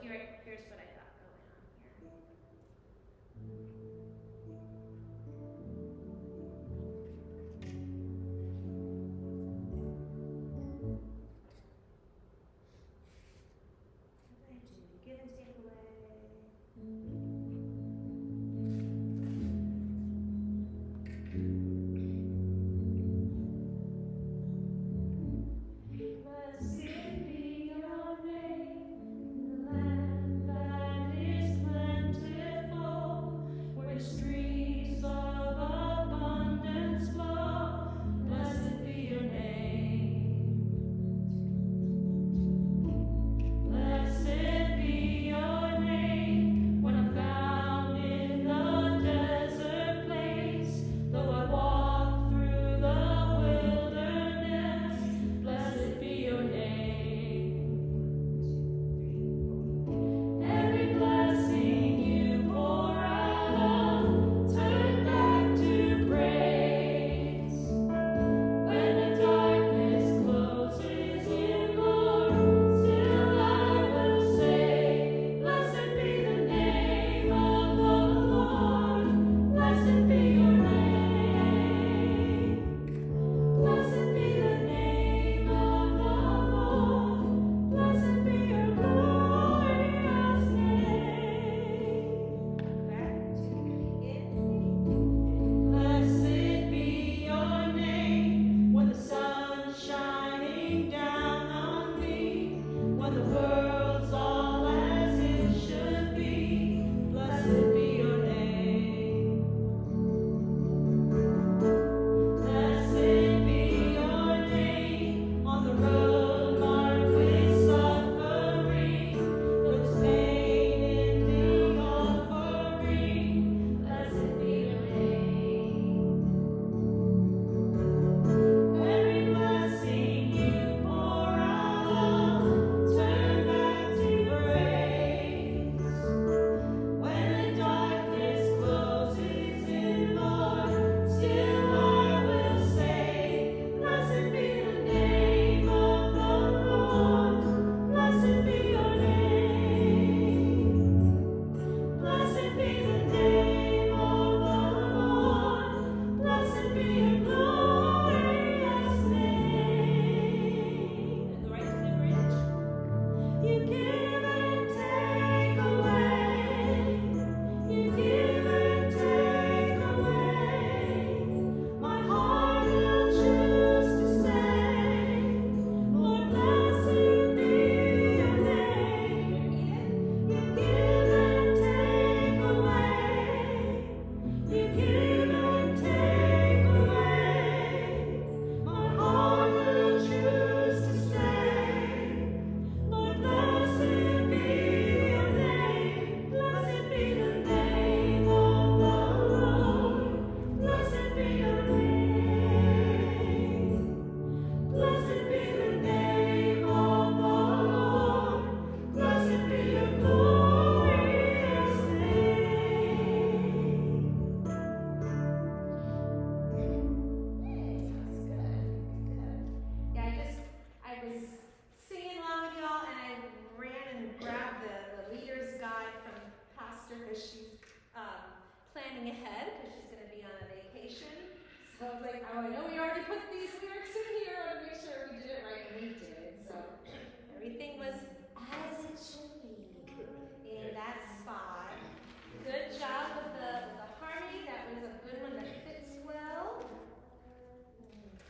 here's what I got going on here. What did I do? Give and take away. Blessed be your name in the land that is plentiful, where streams of abundance flow. Blessed be your name. Blessed be your name when I'm found in the desert place. Though I walk through the wilderness, blessed be your name. Every blessing you pour out, I'll turn back to praise. When the darkness closes in, Lord, still I will say, blessed be the name of the Lord. Blessed be your name. Blessed be the name of the Lord. Blessed be your glorious name. Back to the beginning. Blessed be your name when the sun's shining down on me, when the world's all as it should be. Blessed be your name. Blessed be your name on the road marked with suffering, those pain in the offering. Blessed be your name. Every blessing you pour out, I'll turn back to praise. When the darkness closes in, Lord, still I will say, blessed be the name of the Lord. Blessed be your name. Blessed be the name of the Lord. Blessed be your glorious name. And right to the bridge. You give and take away. You give and take away. My heart will choose to say, Lord, blessed be your name. You give and take away. You give and take away. My heart will choose to say, Lord, blessed be your name. Blessed be the name of the Lord. Blessed be your name. Blessed be the name of the Lord. Blessed be your glorious name. That's good. Yeah, I was singing along with y'all, and I ran and grabbed the leader's guide from Pastor because she's planning ahead because she's going to be on a vacation. So I was like, oh, I know we already put these lyrics in here. I want to make sure we did it right, and we did. So everything was as it should be in that spot. Good job with the harmony. That was a good one that fits well.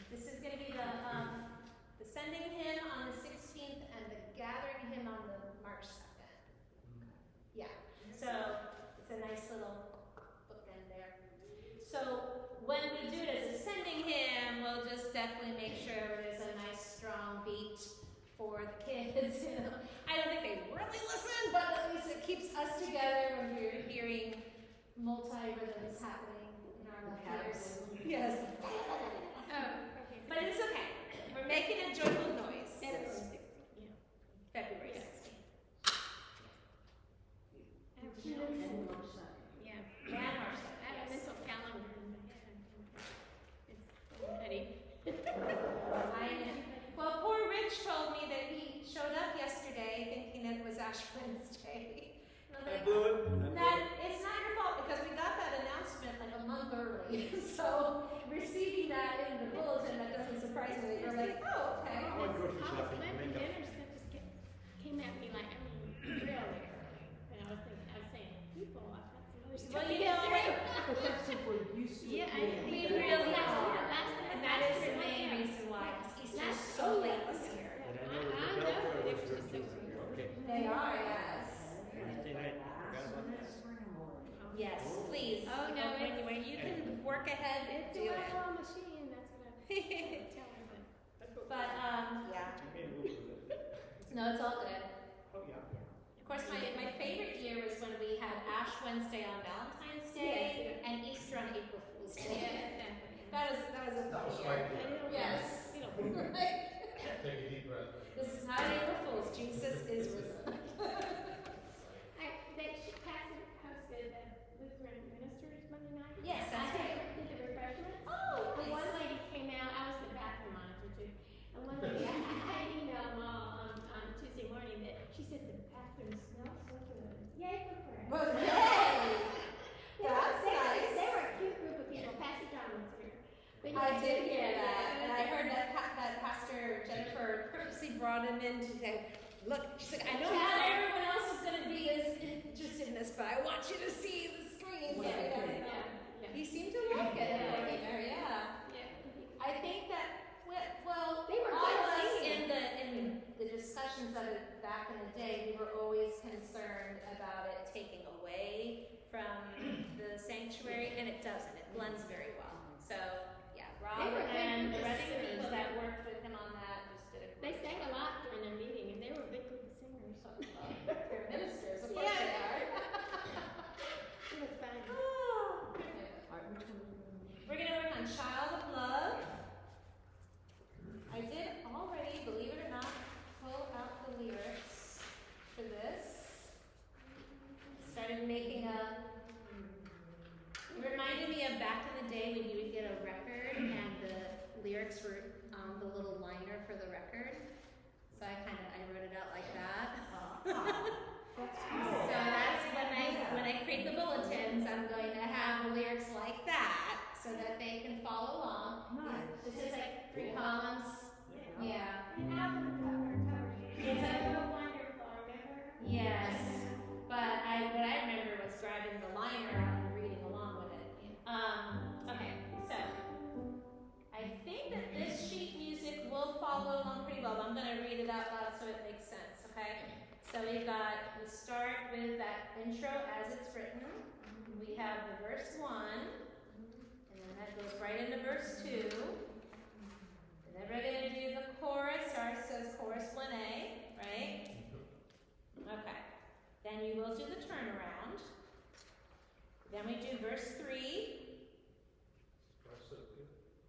This is going to be the sending hymn on the 16th and the gathering hymn on the March 2nd. Yeah, so it's a nice little bookend there. So when we do it as a sending hymn, we'll just definitely make sure there's a nice strong beat for the kids. You know? I don't think they really listen, but at least it keeps us together when we're hearing multi-rhythms happening in our ears. Yes. But it's okay. We're making a joyful noise. February 16th. And March 2nd. Yeah. And March 2nd. I have a mental calendar. It's ready. Well, poor Rich told me that he showed up yesterday thinking that it was Ash Wednesday. And I'm I like, blew it. it's not your fault because we got that announcement like a month early. So receiving that in the bulletin, that doesn't surprise me. You're like, oh, okay. I went grocery I was shopping. making Makeup. dinner, stuff just came at me like, really early. And I was saying, people, I've got some other stuff Well, to you get know, through. But that's super used to. Yeah, We really are. Last And that is the main reason why, because Easter is so late this year. And I I know know, the bell but it was was just so okay. They are, yes. Wednesday night, forgot about that. Yes, please. Oh, no, When you can work ahead, It's do a it. well-oiled machine, that's what I tell her, but. But, yeah. I made a move with it. No, it's all good. Oh, yeah. Of course, my favorite year was when we had Ash Wednesday on Valentine's Day and Easter on April Fool's Day. Yeah, That was a That was fun year. quite Yes. You know, Take a deep breath. This is not April Fool's. Jesus is risen. she hosted Lutheran ministers Monday night. Yes, that's right. Did the refreshments. Oh, And one nice. lady came out, I was the bathroom monitor too, and one lady, I emailed Mom on Tuesday morning that she said the bathroom smells so good. Yay for prayer. Well, yay! That's nice. They were a cute group of people. Pastor John was here. But I yeah, did hear that, it and was I heard that Pastor Jennifer purposely brought him in to say, look, she's like, I know not everyone else is going to be as interested in this, but I want you to see the screens. Yeah. He seemed to like it. Yeah. Yeah. I think that, well, They were all of good us singing. in the discussions of it back in the day, we were always concerned about it taking away from the sanctuary, and it doesn't. It blends very well. So, yeah, Rob were good and the group of rest of the singers. people that worked with him on that just did a They great sang a job. lot during their meeting, and they were a big group of singers. They're ministers, of course Yeah. they are. It was fun. We're going to work on Child of Love. I did already, believe it or not, pull out the lyrics for this. Started making it reminded me of back in the day when you would get a record and the lyrics were on the little liner for the record. So I wrote it out like that. So that's when I create the bulletins, I'm going to have the lyrics like that so that they can follow along. Nice. This is like 3 columns. Yeah. And now for the cover. It's a- Wonderful, remember? Yes. But what I remember was grabbing the liner out and reading along with it. Okay, so I think that this sheet music will follow along pretty well. I'm going to read it out loud so it makes sense, okay? So we start with that intro as it's written. We have the verse 1, and then that goes right into verse 2. And then we're going to do the chorus. Ours says chorus 1A, right? Okay. Then you will do the turnaround. Then we do verse 3.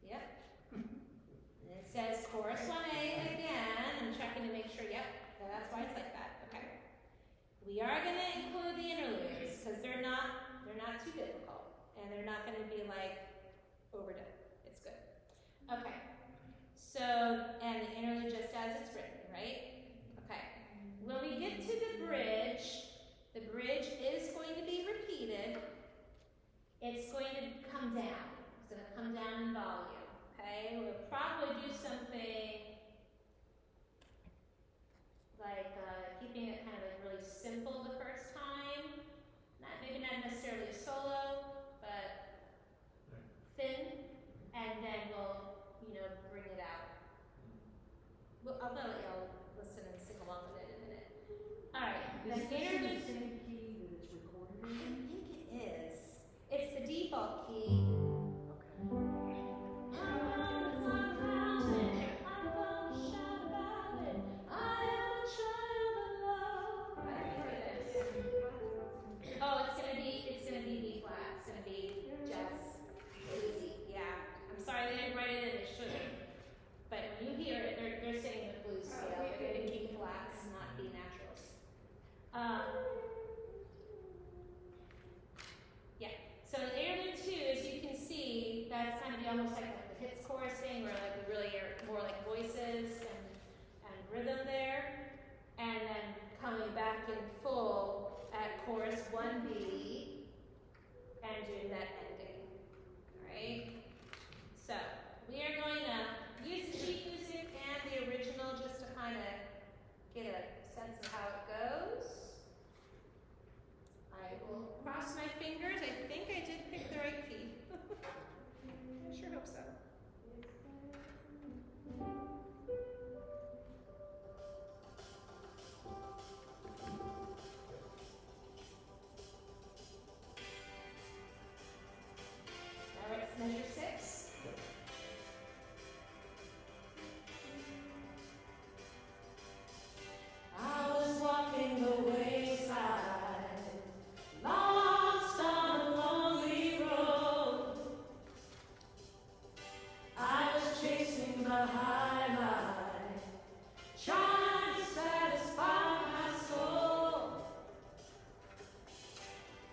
Yep. And it says chorus 1A again. I'm checking to make sure, yep, that's why it's like that. Okay. We are going to include the interludes because they're not too difficult. And they're not going to be like overdone. It's good. Okay. So, and the interlude just as it's written, right? Okay. When we get to the bridge is going to be repeated. It's going to come down. It's going to come down in volume. Okay? We'll probably do something like keeping it kind of like really simple the first time. Maybe not necessarily a solo, but thin. And then we'll, bring it out. I'm going to let y'all listen and sing along with it in a minute. All right. Is The this in the interlude. same key that it's recorded I in? think it is. It's the default key. Oh, it's gonna be B flat. It's gonna be just easy. Yeah. I'm sorry they didn't write it in. They should have. But when you hear it, they're singing the blues scale. They're getting B flats, not B naturals. Yeah. So the interlude 2, as you can see, that's kind of almost like the hits chorus thing, where more like voices and rhythm there, and then coming back in full at chorus 1B and doing that ending. Alright? So, we are going to use the sheet music and the original just to kind of get a sense of how it goes. I will cross my fingers. I think I did pick the right key. I sure hope so. All right, measure 6. I was walking the wayside, lost on a lonely road. I was chasing the highlight, trying to satisfy my soul.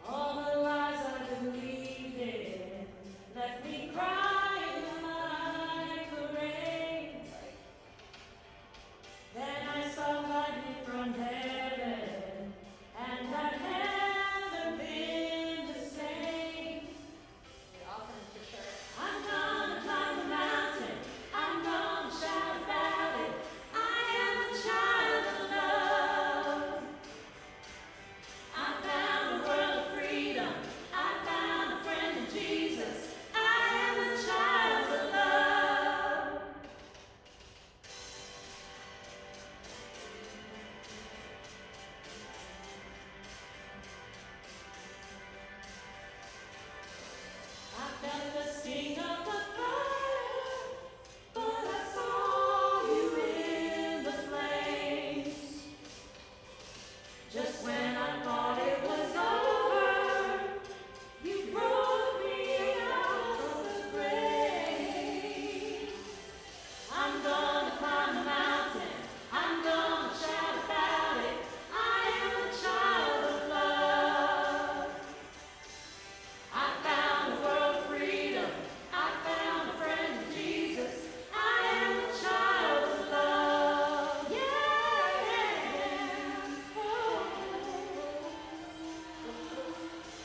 All the lies I believed in left me crying like the rain. Then I saw lightning from heaven, and I've never been the same. We all come for sure. I'm gonna climb the mountain. I'm gonna shout about it. I am a child of love. I found a world of freedom. I found a friend in Jesus. I am a child of love. I felt the sting of the fire, but I saw you in the flames. Just when I thought it was over, you brought me out of the grave. I'm gonna climb the mountain. I'm gonna shout about it. I am a child of love. I found a world of freedom. I found a friend in Jesus. I am a child of love. Yeah. Oh.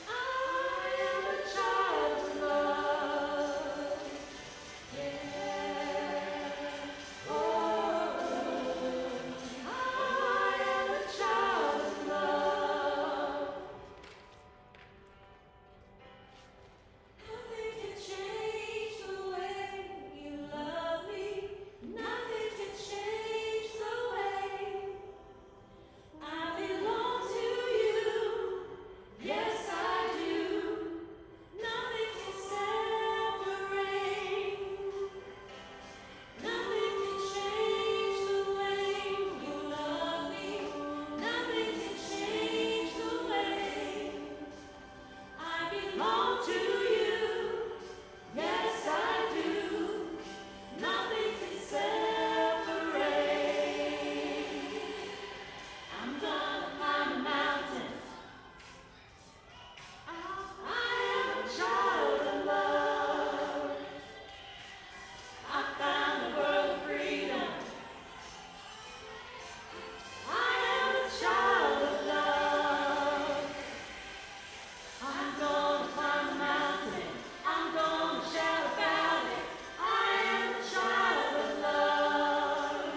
I am a child of love. Yeah. Oh. I am a child of love. Nothing can change the way you love me. Nothing can change the way I belong to you. Yes, I do. Nothing can separate. Nothing can change the way you love me. Nothing can change the way I belong to you. Yes, I do. Nothing can separate. I'm gonna climb a mountain. I am a child of love. I found a world of freedom. I am a child of love. I'm gonna climb the mountain. I'm gonna shout about it. I am a child of love.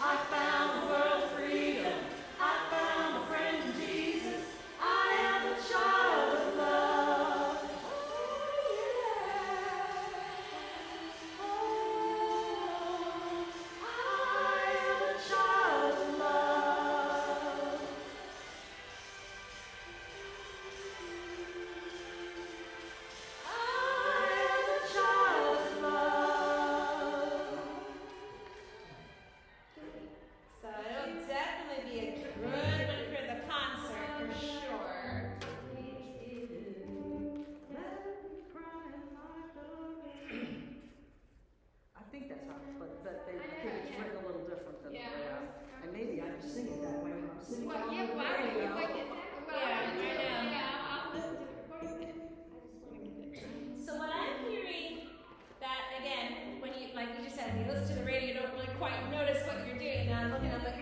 I found a world of freedom. I found a friend in Jesus. I am a child of love. Oh, yeah. Oh, I am a child of love. I am a child of love. So it'll definitely be a good one for the concert for sure. I think that's how, but they, I think it's written a little different than the way and maybe I just sing it that way when I'm sitting Well, down yeah, on the well, I radio. would like it. Well, Yeah, I know. Yeah, I'll listen to the recording then. I just want to get it. So what I'm hearing that again, when you like you just said, when you listen to the radio, you don't really quite notice what you're doing. Now I'm looking, I'm like,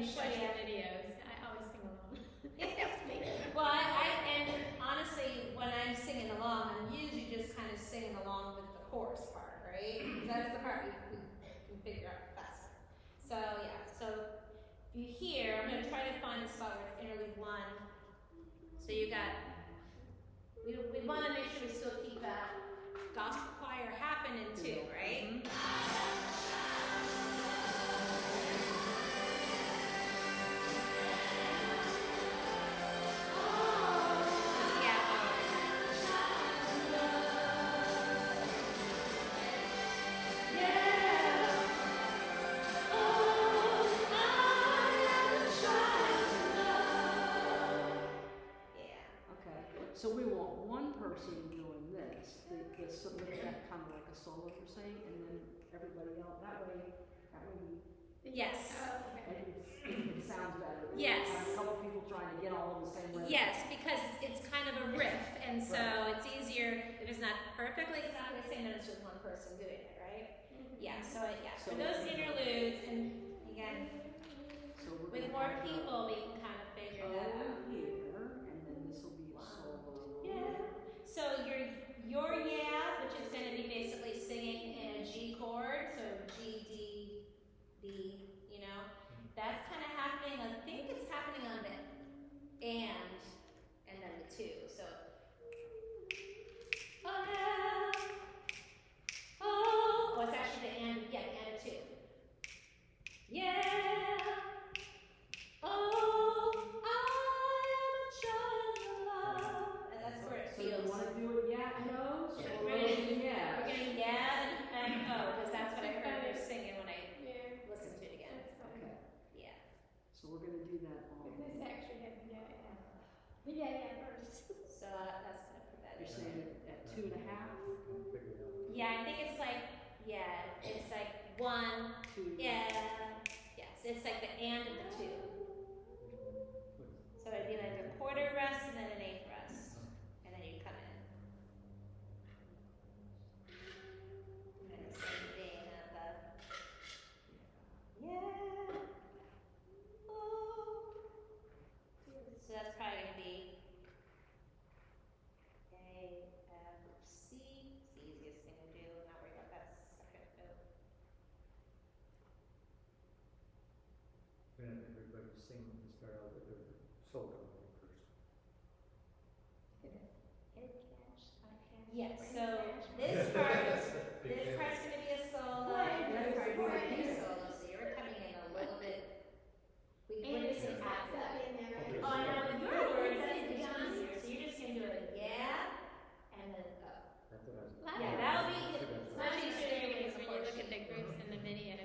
just watch the videos. I always sing along. It helps me. Well, and honestly, when I'm singing along, I'm usually just kind of singing along with the chorus part, right? That's the part we can figure out faster. So yeah, so if you hear, I'm going to try to find a spot where it's interlude 1. So you got, we want to make sure we still keep that gospel choir happening too, right? So we want one person doing this, submit that kind of like a solo you're saying, and then everybody else, that way we, Yes. it sounds better. Yes. Have a couple people trying to get all in the same rhythm. Yes, because it's kind of a riff, and so it's easier if it's not perfectly exactly the same, then it's just one person doing it, right? Yeah, so for those interludes, and again, So we're with gonna more have people, we can kind of figure that out. here, and then this will be a solo. Yeah. So your yeah, which is going to be basically singing in a G chord, so G, D, D, you know, that's kind of happening. I think it's happening on the and then the 2. So oh yeah, oh, it's actually the and, yeah, and a 2. Yeah. Oh, I am a child of love. And that's where it So you feels. want to do it, yeah, no? So We're gonna, yeah. we're gonna yeah and oh, because that's what I heard her singing when I listened to it again. Okay. Yeah. So we're gonna do that on. This actually has the yeah first. So that's gonna put that You're in. saying at 2.5? Yeah, I think it's like, it's like 1, 2. yes, it's like the and of the 2. So it'd be like a quarter rest and then an 8th rest, and then you come in. And the same thing of the yeah. Oh. So that's probably gonna be A, F, C. It's the easiest thing to do. Not worry about that second note. We're gonna have everybody sing and start out with their solo first. Yes. So this part's gonna be a solo. This part's gonna be a solo. So you're coming in a little bit. We're just gonna add that. Oh, I know. With your words, that's even easier. So you're just gonna do it yeah, and then That's what I was. yeah, that'll be much easier When because you look at the groups and the videos.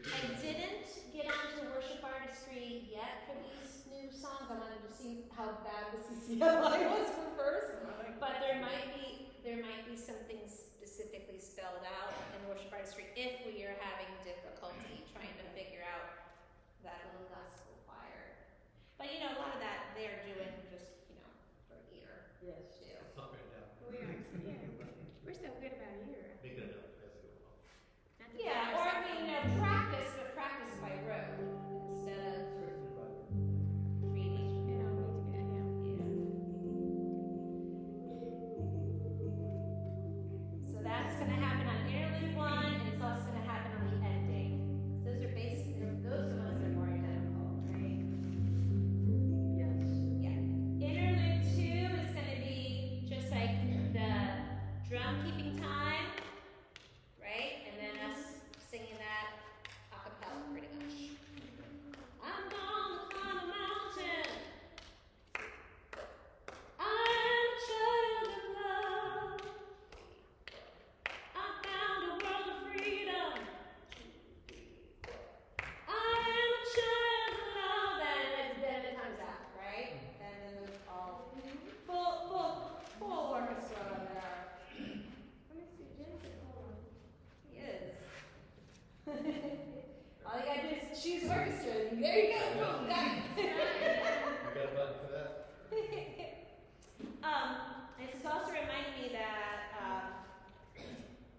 I didn't get onto worship artistry yet for these new songs. I wanted to see how bad the CCLI was for first, but there might be something specifically spelled out in worship artistry if we are having difficulty trying to figure out that little gospel choir. But a lot of that they're doing just for ear Yes. too. Up and down. We're so good about ear. Big enough, that's good. Not to Yeah, put or ourselves practice, but practice by rote instead of reading. in. Yeah. So that's going to happen on interlude 1, and it's also going to happen on the ending. Those are those are the ones that are more identical, right? Yes. Yeah. Interlude 2 is going to be just like the drum keeping time, right? And then us singing that a cappella pretty much. I'm gonna climb a mountain. I'm a child of love. I found a world of freedom. I am a child of love. Then it comes out, right? And then there's all full orchestra there. Let me see, Jennifer, hold on. Yes. All you gotta do is choose orchestra. There you go. Boom, got it. You got a button for that? This is also reminding me that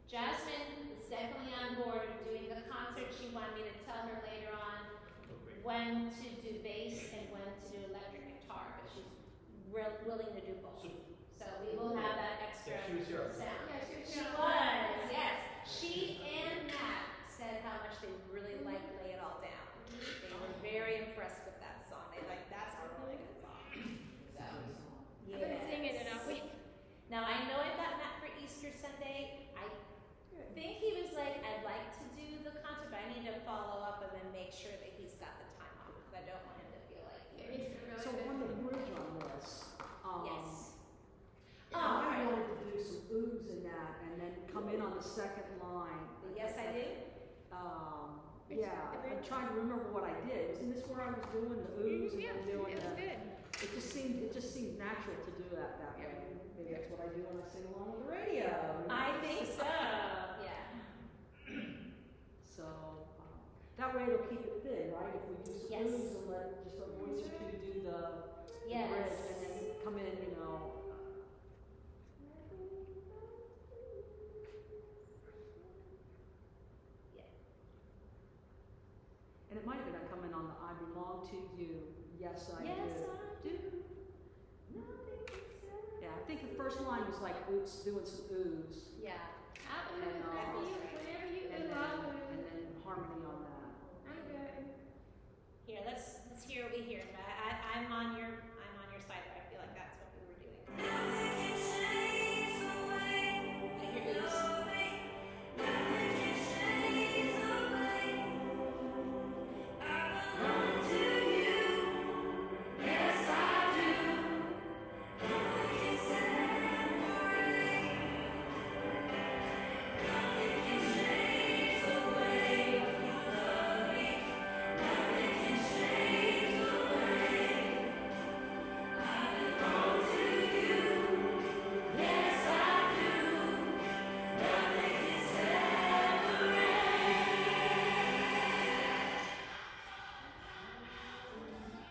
Jasmine is definitely on board with doing the concert. She wanted me to tell tell her later on when to do bass and when to do electric guitar, but she's willing to do both. So we will have that extra Yeah, she was here. sound. Yeah, she was She here. was, yes. She and Matt said how much they really liked Lay It All Down. They were very impressed with that song. They like, that's a really good song. So, I've been singing it all week. Now I know I've got Matt for Easter Sunday. I think he was like, I'd like to do the concert, but I need to follow up and then make sure that he's got the time off because I don't want him to feel like It is really So good. on the bridge on this, yes. I all right. wanted to do some oohs in that and then come in on the second line. Yes, I do. Yeah, I'm trying to remember what I did. Isn't this where I was doing the oohs and Yeah, then doing it was the? good. It just seemed natural to do that way. Maybe that's what I do when I sing along with the radio. I think so. Yeah. So that way it'll keep it thin, right? If we do some Yes. oohs and let just a voice or two do the Yes. bridge and then come in, you know. And it might have been I come in on the I belong to you. Yes, I Yes, do. I do. Nothing to say. Yeah, I think the first line was like oohs, doing some oohs. Yeah. I'll do And, it whenever you and do, I'll do and it. then harmony on that. I'm good. Here, let's hear what we hear. I'm on your side. I feel like that's what we were doing. I hear oops.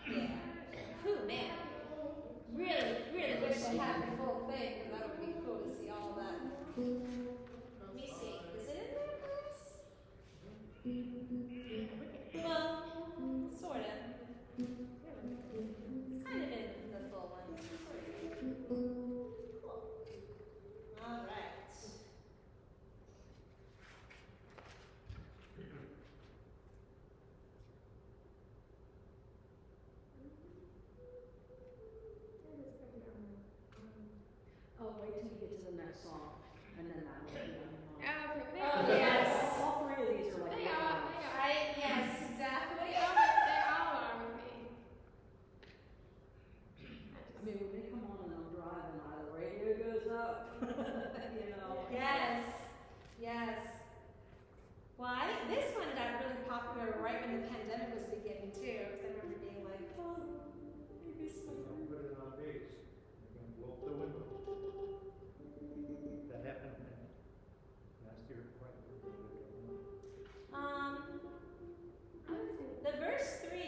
Whew, man. Really wish I had the full thing because that would be cool to see all of that. Let me see. Is it in there for us? Well, sort of. It's kind of in the full one. Cool. All right. Oh, wait till you get to the next song, and then that will be on. Oh, yes. All three of these are like. They are, they are. Yes, exactly. They all are with me. I mean, when they come on and I'm driving, the radio goes up, you know. Yes. Yes. Well, I think this one got really popular right when the pandemic was beginning too, because I remember being like, oh, maybe some. Don't put it on bass. You're gonna blow up the window. That happened last year quite a bit. The verse 3,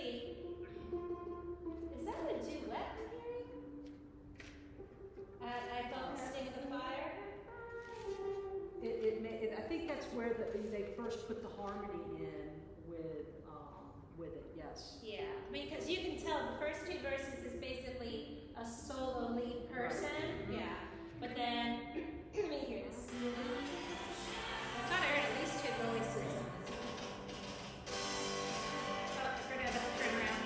is that a duet I'm hearing? I felt the sting of the fire. I think that's where they first put the harmony in with it. Yes. Yeah, I mean, because you can tell the first two verses is basically a solo lead person. Right. Yeah, but then let me hear this. I thought I heard at least two voices in this one. Oh, we're gonna have to turn around.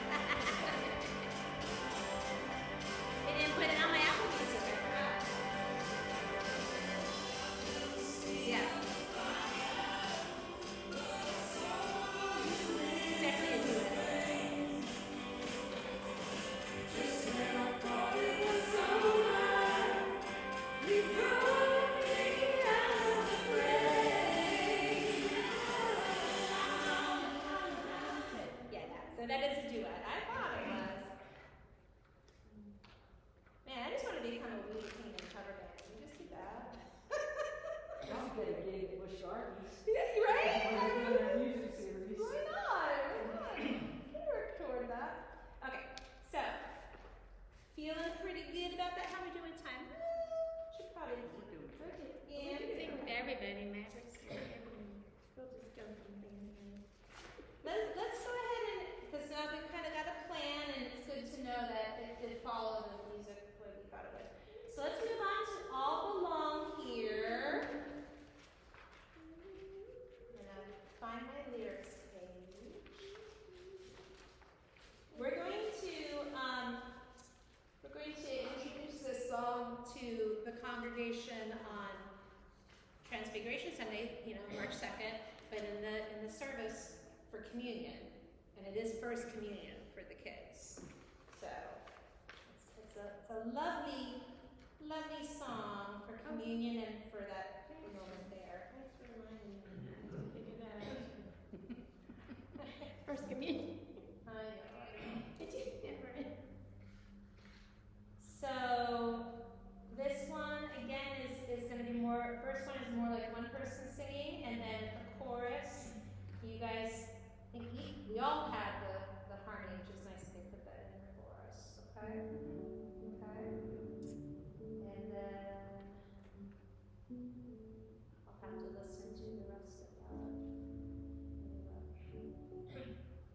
They didn't put it on my Apple Music. I forgot. Yeah. It's definitely a duet. So that is a duet. I thought it was. Man, I just want to become a Weed King and cover band. Can you just do that? I'll get a gig at Busch Gardens. Yeah, right? When they're doing their music series. Why not? Why not? Can work toward that. Okay, so feeling pretty good about that. How are we doing time? Should probably keep We're doing Okay. Yeah. We can sing with everybody, Mavericks. We'll just go from thing to thing. Let's Adoration on Transfiguration Sunday, March 2nd, but in the service for communion, and it is first communion for the kids. So it's a lovely, lovely song for communion and for that moment there. Thanks for reminding me. I have to figure that out. First communion. I know. Did you never? So this one again is going to be more. First one is more like one person singing, and then a chorus. You guys, we all had the harmony, which is nice that they put that in there for us. Okay. Okay. And then I'll have to listen to the rest of that.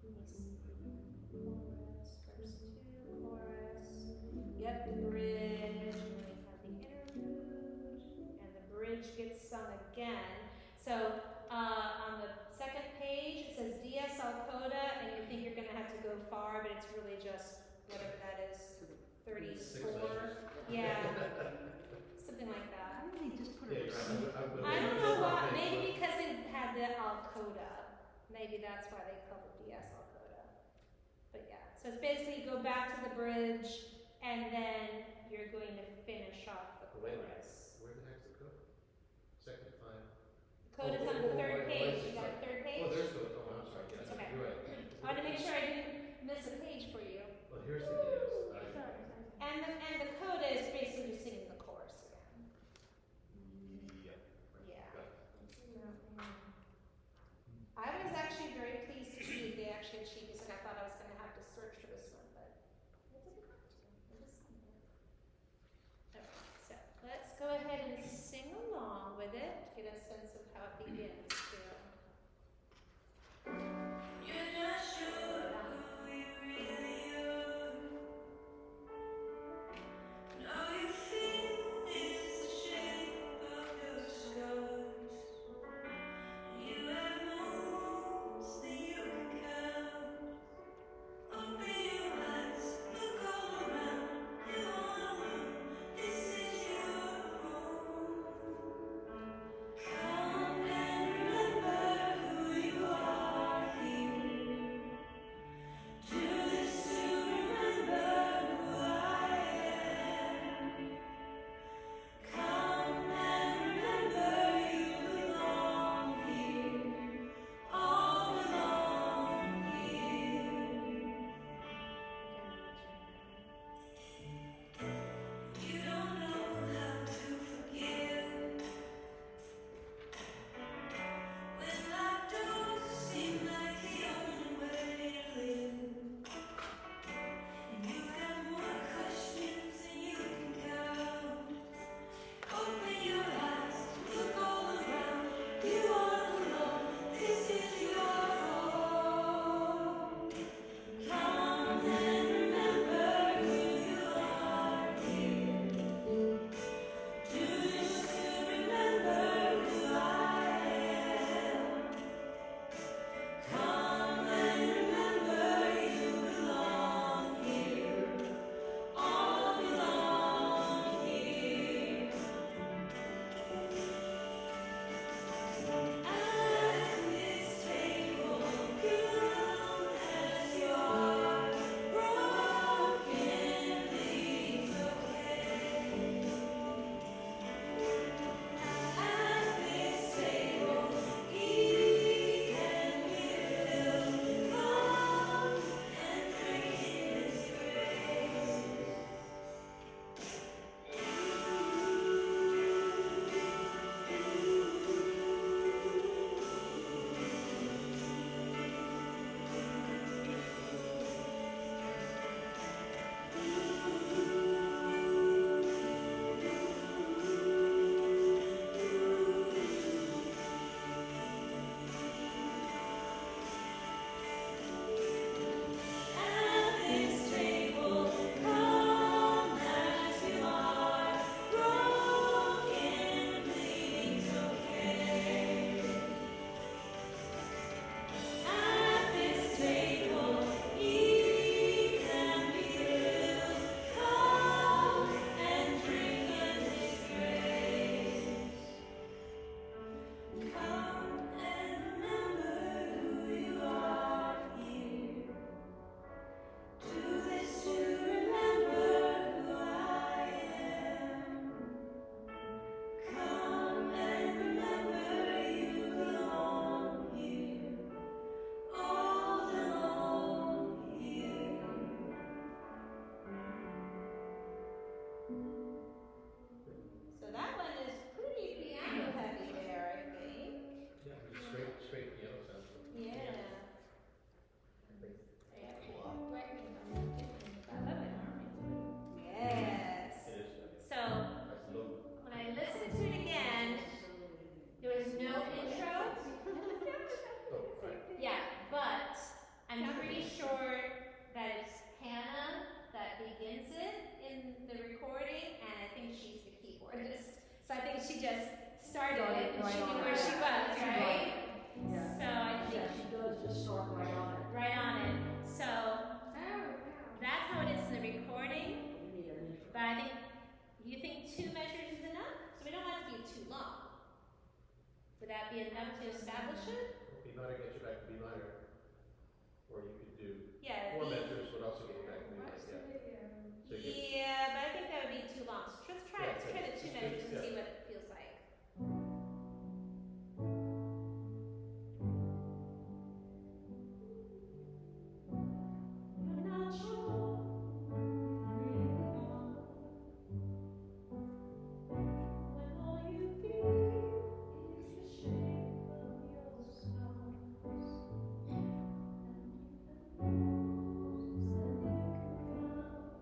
Let me see. Chorus, verse 2, chorus. Yep, the bridge, and then we have the interlude, and the bridge gets sung again. So on the second page, it says Dies al Coda, and you think you're going to have to go far, but it's really just whatever that is, 34. Yeah, something like that. Why don't they just put Yeah, it you're right. I don't know why. Maybe because it had the al coda. Maybe that's why they called it Dies al Coda. But yeah, so it's basically go back to the bridge, and then you're going to finish off the Wait a minute. chorus. Where the heck's the code? Second time. Coda's on the third page. You got a third page? Oh, there's code. Oh, I'm sorry. Yes, Okay. you're right. I want to make sure I didn't miss a page for you. Well, here's the DS. Sorry. And the coda is basically just singing the chorus again. Yeah. Yeah. Got it. I was actually very pleased to see they actually achieved this, and I thought I was going to have to search for this one, but I didn't have to. I just okay, so let's go ahead and sing along with it, get a sense of how it begins too. You're not sure who you really are. No, you feel be enough to establish it? B minor gets you back to B minor, or you could do Yeah. four B- measures would also get you back to B minor, yeah. So you could, Yeah, but I think that would be too long. So let's try Yeah, let's try the two just measures and yeah. see what it feels like. I'm not sure. When all you feel is the shape of your spouse, and you have moves that you can count.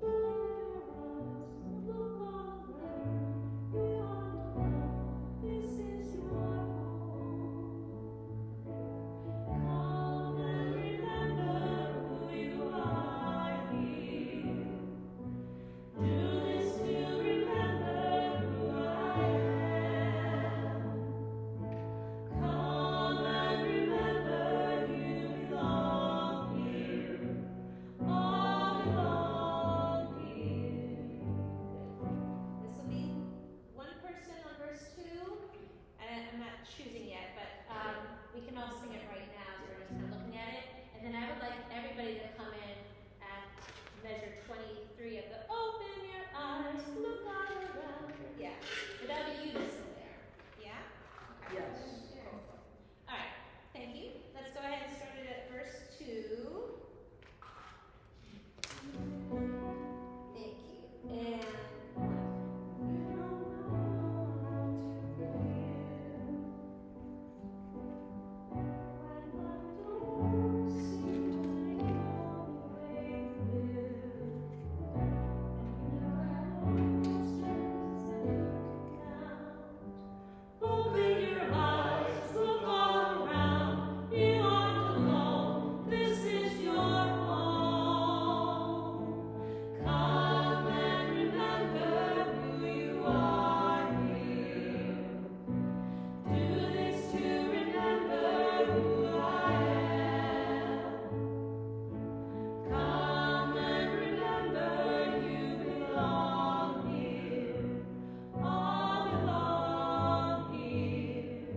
Open your eyes, look all around. You aren't alone. This is your home. Come and remember who you are here. Do this to remember who I am. Come and remember you belong here. All belong here. This will be one person on verse 2, and I'm not choosing yet, but we can all sing it right now, so we're just kind of looking at it. And then I would like everybody to come in at measure 23 of the open your eyes, look all around. Yeah, so that'll be you that's in there. Yeah? Okay. Yes. All right, thank you. Let's go ahead and start it at verse 2. Thank you. And open your eyes, look all around. You aren't alone. This is your home. Come and remember who you are here. Do this to remember who I am. Come and remember you belong here. All belong here.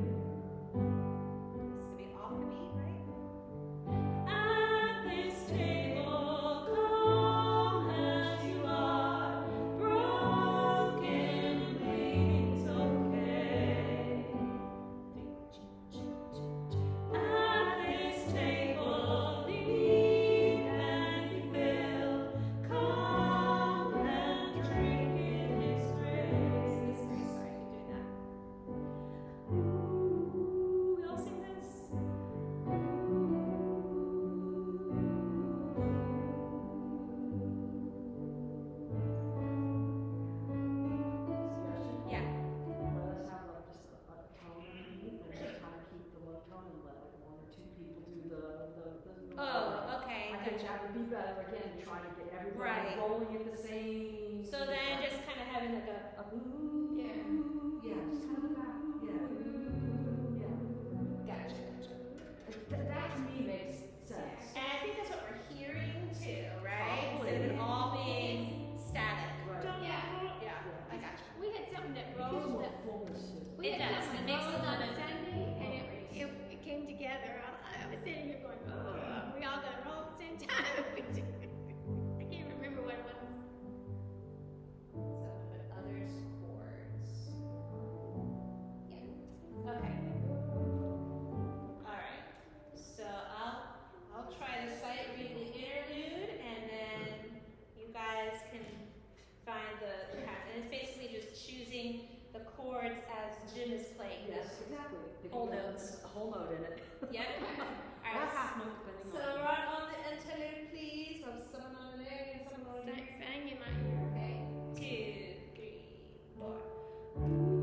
This could be off the beat, right? At this table, come as you are, broken and bleeding's okay. At this table, eat and be filled. Come and drink in His grace. His grace, sorry, I keep doing that. Ooh, we all sing this. Yeah. Let us have like just a tone underneath and just kind of keep the low tone and let like one or two people do the Oh, okay. I think Gotcha. that would be better again, trying to get everybody Right. rolling at the same. So then just kind of having like a ooh. Yeah, just kind of that. Yeah. Gotcha, gotcha. That to me makes sense. And I think that's what we're hearing too, right? Probably. Instead of it all being static. Right. Yeah, I gotcha. We had something that It gives rolled. more fullness to it. We It had does. something It makes rolled it on lemon. Sunday, and it came together. I was sitting here going, oh, we all got to roll at the same time. I can't remember what it was. So put others chords. Yeah. Okay. All right. So I'll try to sight read the interlude, and then you guys can find the pattern. And it's basically just choosing the chords as Jim is playing them. Yes, exactly. Whole notes. A whole note in it. Yep. Or All right. half note depending So on. right on the interlude, please. Have someone on an A and someone on an A. Sang in my ear. Okay. 2, 3, 4.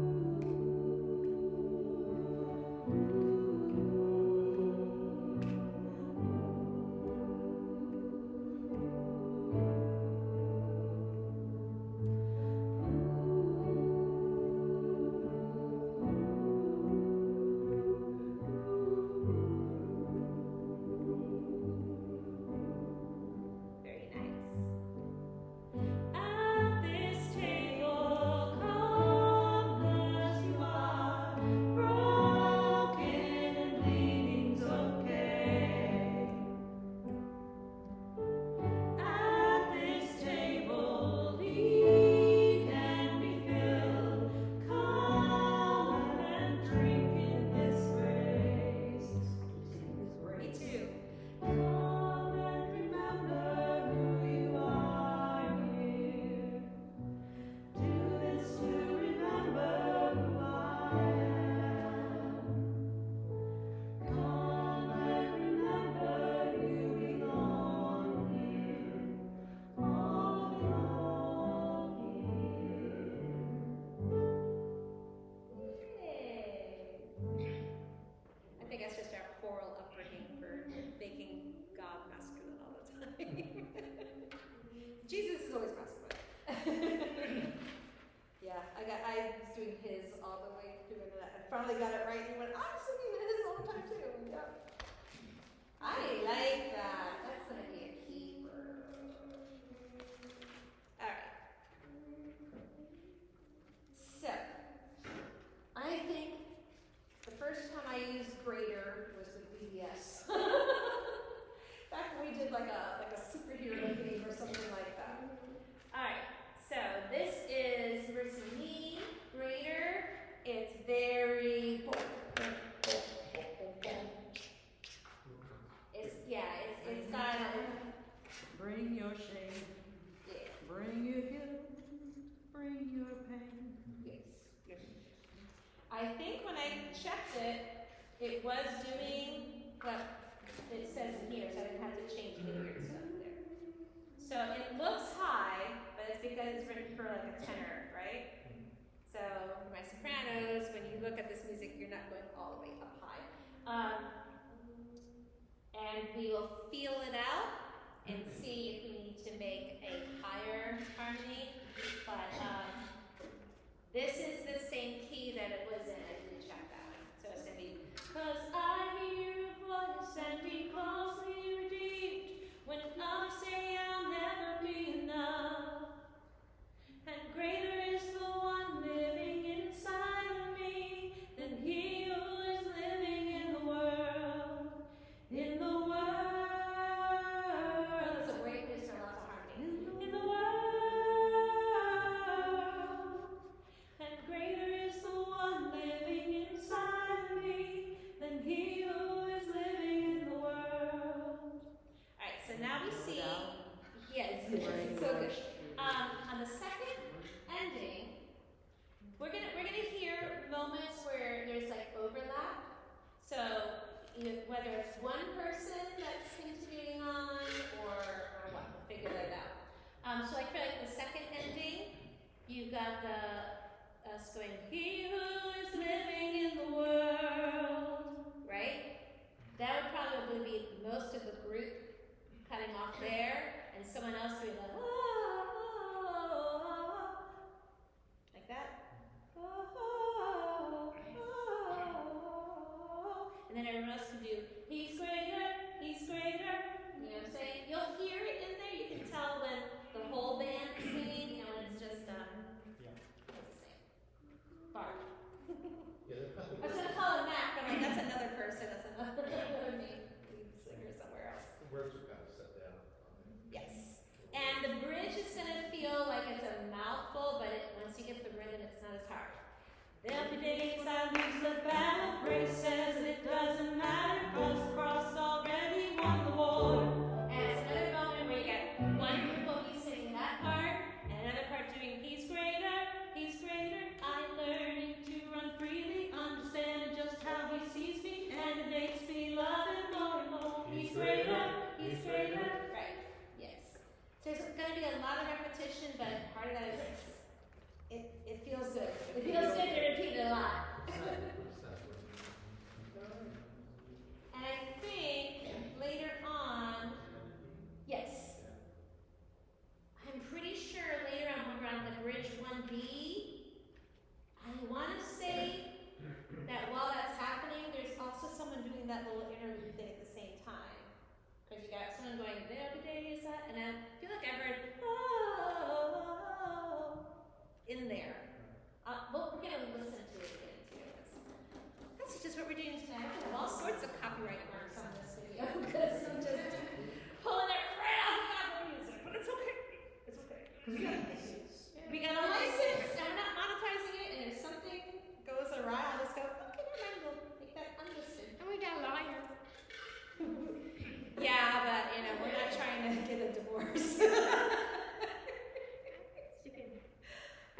I think when I checked it, it was doing what it says in here, so I didn't have to change any weird stuff there. So it looks high, but it's because it's written for like a tenor, right? So for my sopranos, when you look at this music, you're not going all the way up high. And we will feel it out and see if we need to make a higher harmony. But this is the same key that it was in. I didn't check that one. So it's going to be, 'cause I hear your voice and he calls me redeemed. When others say I'll never be enough. And greater is the one living inside of me than he who is living in the world. In the world. That's a great place to love harmony. In the world. And greater is the one living inside of me than he who is living in the world. Alright, so now we see. Yes, it's so good. On the second ending, we're gonna hear moments where there's like overlap. So whether it's one person that's continuing on or what, we'll figure that out. So like for like the second ending, you've got us going, he who is living in the world, right? That would probably be most of the group cutting off there, and someone else doing the like that. And then everyone else can do, he's greater, he's greater. You know what I'm saying? You'll hear it in there. You can tell when the whole band is singing and when it's just, what's his name? Bart. Yeah, I was going to call him Mac, but I'm like, that's another person. That's another name. Lead singer somewhere else. the words are kind of set down. Yes. And the bridge is going to feel like it's a mouthful, but once you get the rhythm, it's not as hard. There'll be days I lose the battle, grace says it doesn't matter, 'cause the cross already won the war. And it's another moment where you get one group will be singing that part, and another part doing, he's greater, I'm learning to run freely, understand just how he sees me, and it makes me love him more and more. He's greater. Right, yes. So there's going to be a lot of repetition, but part of that is it feels good. It feels good to repeat it a lot. And I think later on, yes, I'm pretty sure later on when we're on the bridge 1B, I want to say that while that's happening, there's also someone doing that little interlude thing at the same time. Because you got someone going, there'll be days that, and I feel like I heard, oh, in there. Well, we're going to listen to it again, too. That's just what we're doing tonight. I have all sorts of copyright marks on this video because I'm just pulling it right off of Apple Music. But it's okay. It's okay. We got a license, and we're not monetizing it, and if something goes awry, I'll just go, okay, never mind, we'll make that unlisted. And we got a lawyer. Yeah, but, we're not trying to get a divorce. Stupid.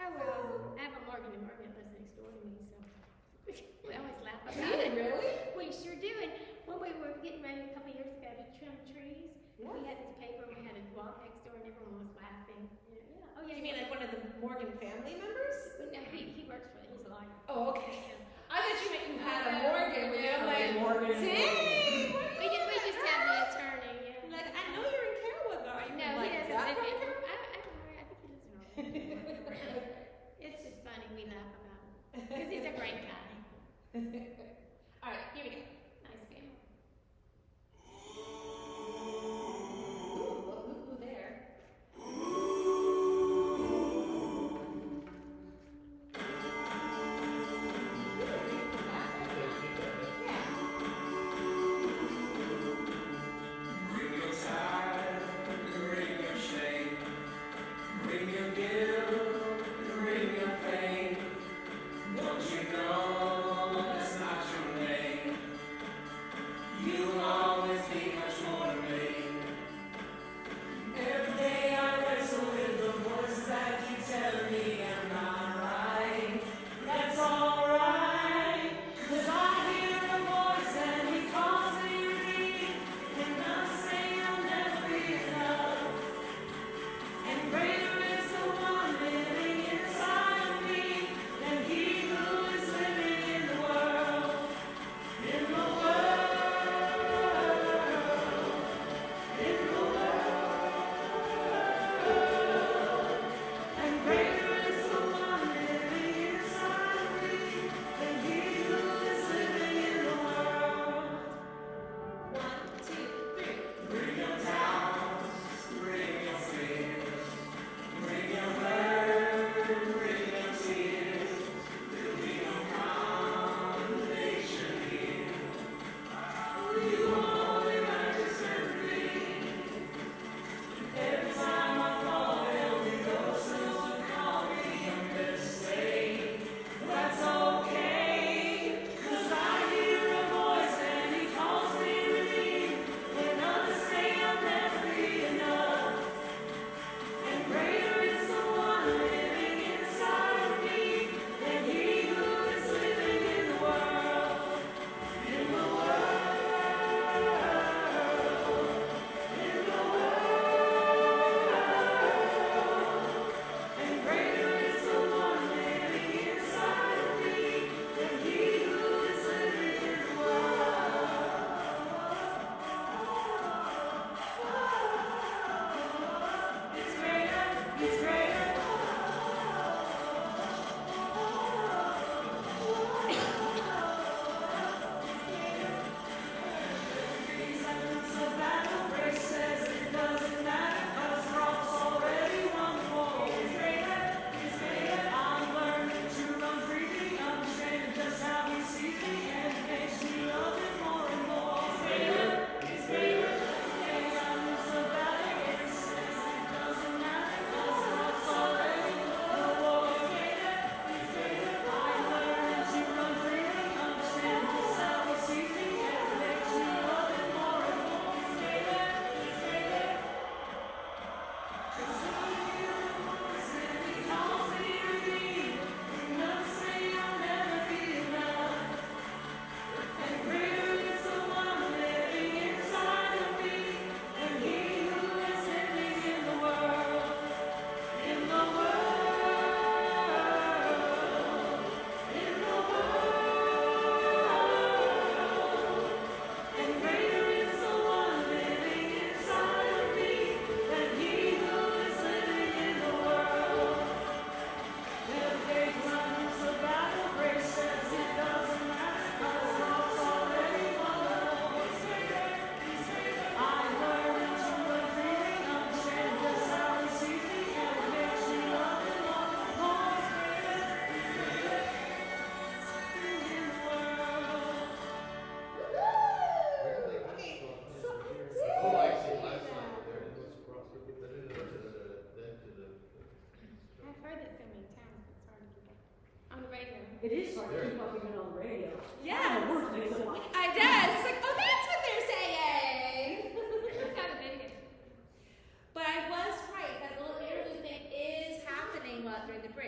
Oh well, I have a Morgan, and Morgan lives next door to me, so we always laugh about it. Really? We sure do. And when we were getting ready a couple years ago to trim trees, Yeah. we had this paper, and we had a walk next door, and everyone was laughing. Yeah. Oh yeah. You mean like one of the Morgan family members? No, he works for it. He's a lawyer. Oh, okay. I thought you meant you had a Morgan. I'm like, Morgan. dang! We just have the attorney. Yeah. Like, I know you're in Carrollwood, though. Are you No, like he doesn't that live Morgan? here. I don't know. I think he lives in Orlando. It's just funny. We laugh about him because he's a great guy. All right, here we go. Nice family. Ooh, there.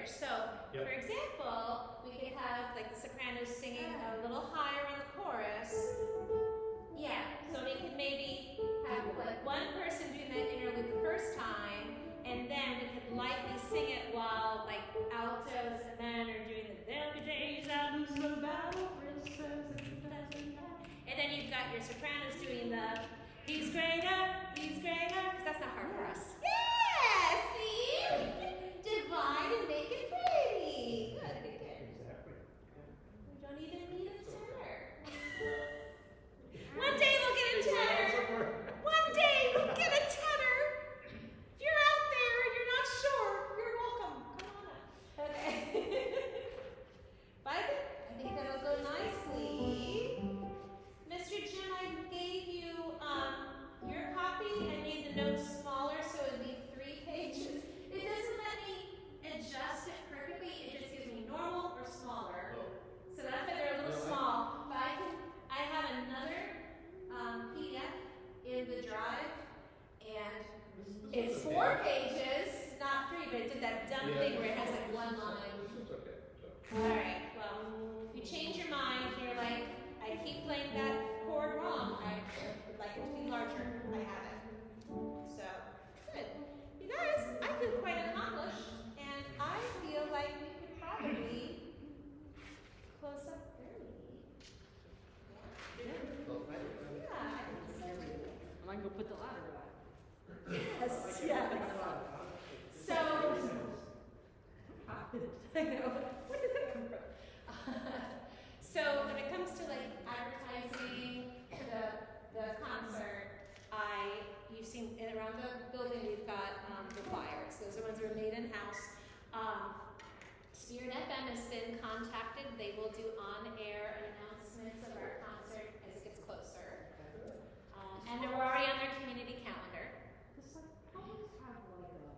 earlier. So, Yep. for example, we could have like the sopranos singing a little higher on the chorus. Yeah, so we could maybe have like one person doing that interlude the first time, and then we could lightly sing it while like altos and men are doing the "There'll be days out in the battle, and then you've got your sopranos doing the he's greater, because that's not hard for us. Yeah, see? Divide and make it pretty. Good, good, good. Exactly. We don't even need a tenor. One day we'll get a tenor. One day we'll get a tenor. If you're out there and you're not sure, you're welcome. Come on up. Okay. But I think that'll go nicely. Mr. Jim, I gave you your copy. I made the notes smaller so it would be 3 pages. It doesn't let me adjust it perfectly. It just gives me normal or smaller. So that's why they're a little small. But I have another PDF in the drive, and it's 4 pages, not 3, but it did that dumb thing where it has like 1 line. It's okay. So. Alright, well, if you change your mind, you're like, I keep playing that chord wrong. I would like it to be larger. I have it. So, good. You guys, I feel quite accomplished, and I feel like we could probably close up early. Well, thank you. Yeah, I think so too. And I can go put the ladder back. Yes, yes. So, I know. Where did that come from? So when it comes to like advertising the concert, you've seen it around the building. We've got the flyers. Those are ones that were made in house. Spirit FM has been contacted. They will do on-air announcements of our concert as it gets closer, and we're already on their community calendar. Does like Publix have like a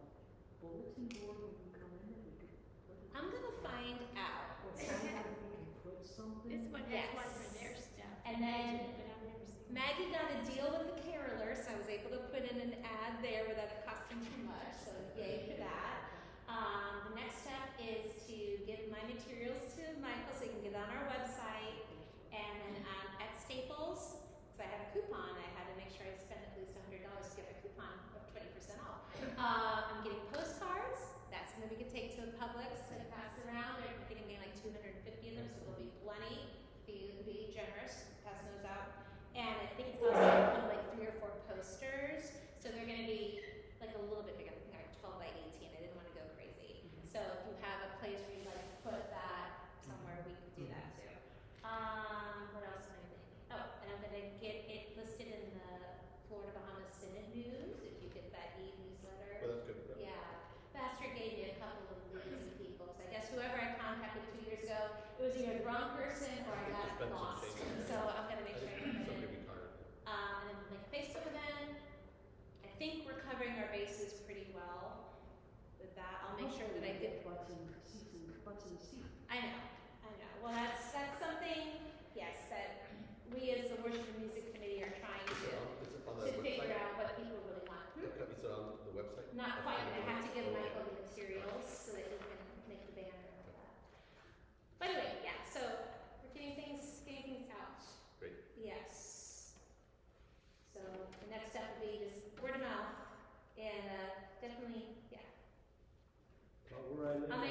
bulletin board when you come in that we could put it? I'm gonna find out. Or somewhere that we can put something? This one Yes. has one for their stuff. And then But I've never seen Maggie got a deal with the carolers, so I was able to put in an ad there without it costing too much, so yay for that. The next step is to give my materials to Michael so he can get it on our website. And then at Staples, because I have a coupon, I had to make sure I spent at least $100 to get a coupon of 20% off. I'm getting postcards. That's something we could take to the Publix to pass around. I think I'm getting like 250 of them, so there'll be plenty. Be generous, passing those out. And I think it's also going to come like 3 or 4 posters. So they're going to be like a little bit bigger. I think they're like 12 by 18. I didn't want to go crazy. So if you have a place where you'd like to put that somewhere, we could do that too. What else am I thinking? Oh, and I'm going to get it listed in the Florida Bahamas Synod News, if you get that e-newsletter. Well, that's good. Yeah. Pastor gave me a couple of lazy people, because I guess whoever I contacted 2 years ago, it was either the wrong person or I got Spend some lost. change. So I'm going to make I sure I think put some it could in. be tired. And then we'll make a Facebook event. I think we're covering our bases pretty well with that. I'll make sure that I get. Butts in seats. I know. Well, that's something, yes, that we as the worship and music committee are trying Is it on the figure website? out what people really want. Is it on the website? Not quite. I have to give Michael the materials so that he can make the banner and all that. But anyway, yeah. So we're getting things out. Great. Yes. So the next step will be just word of mouth, and definitely, yeah. Well, where I live I'll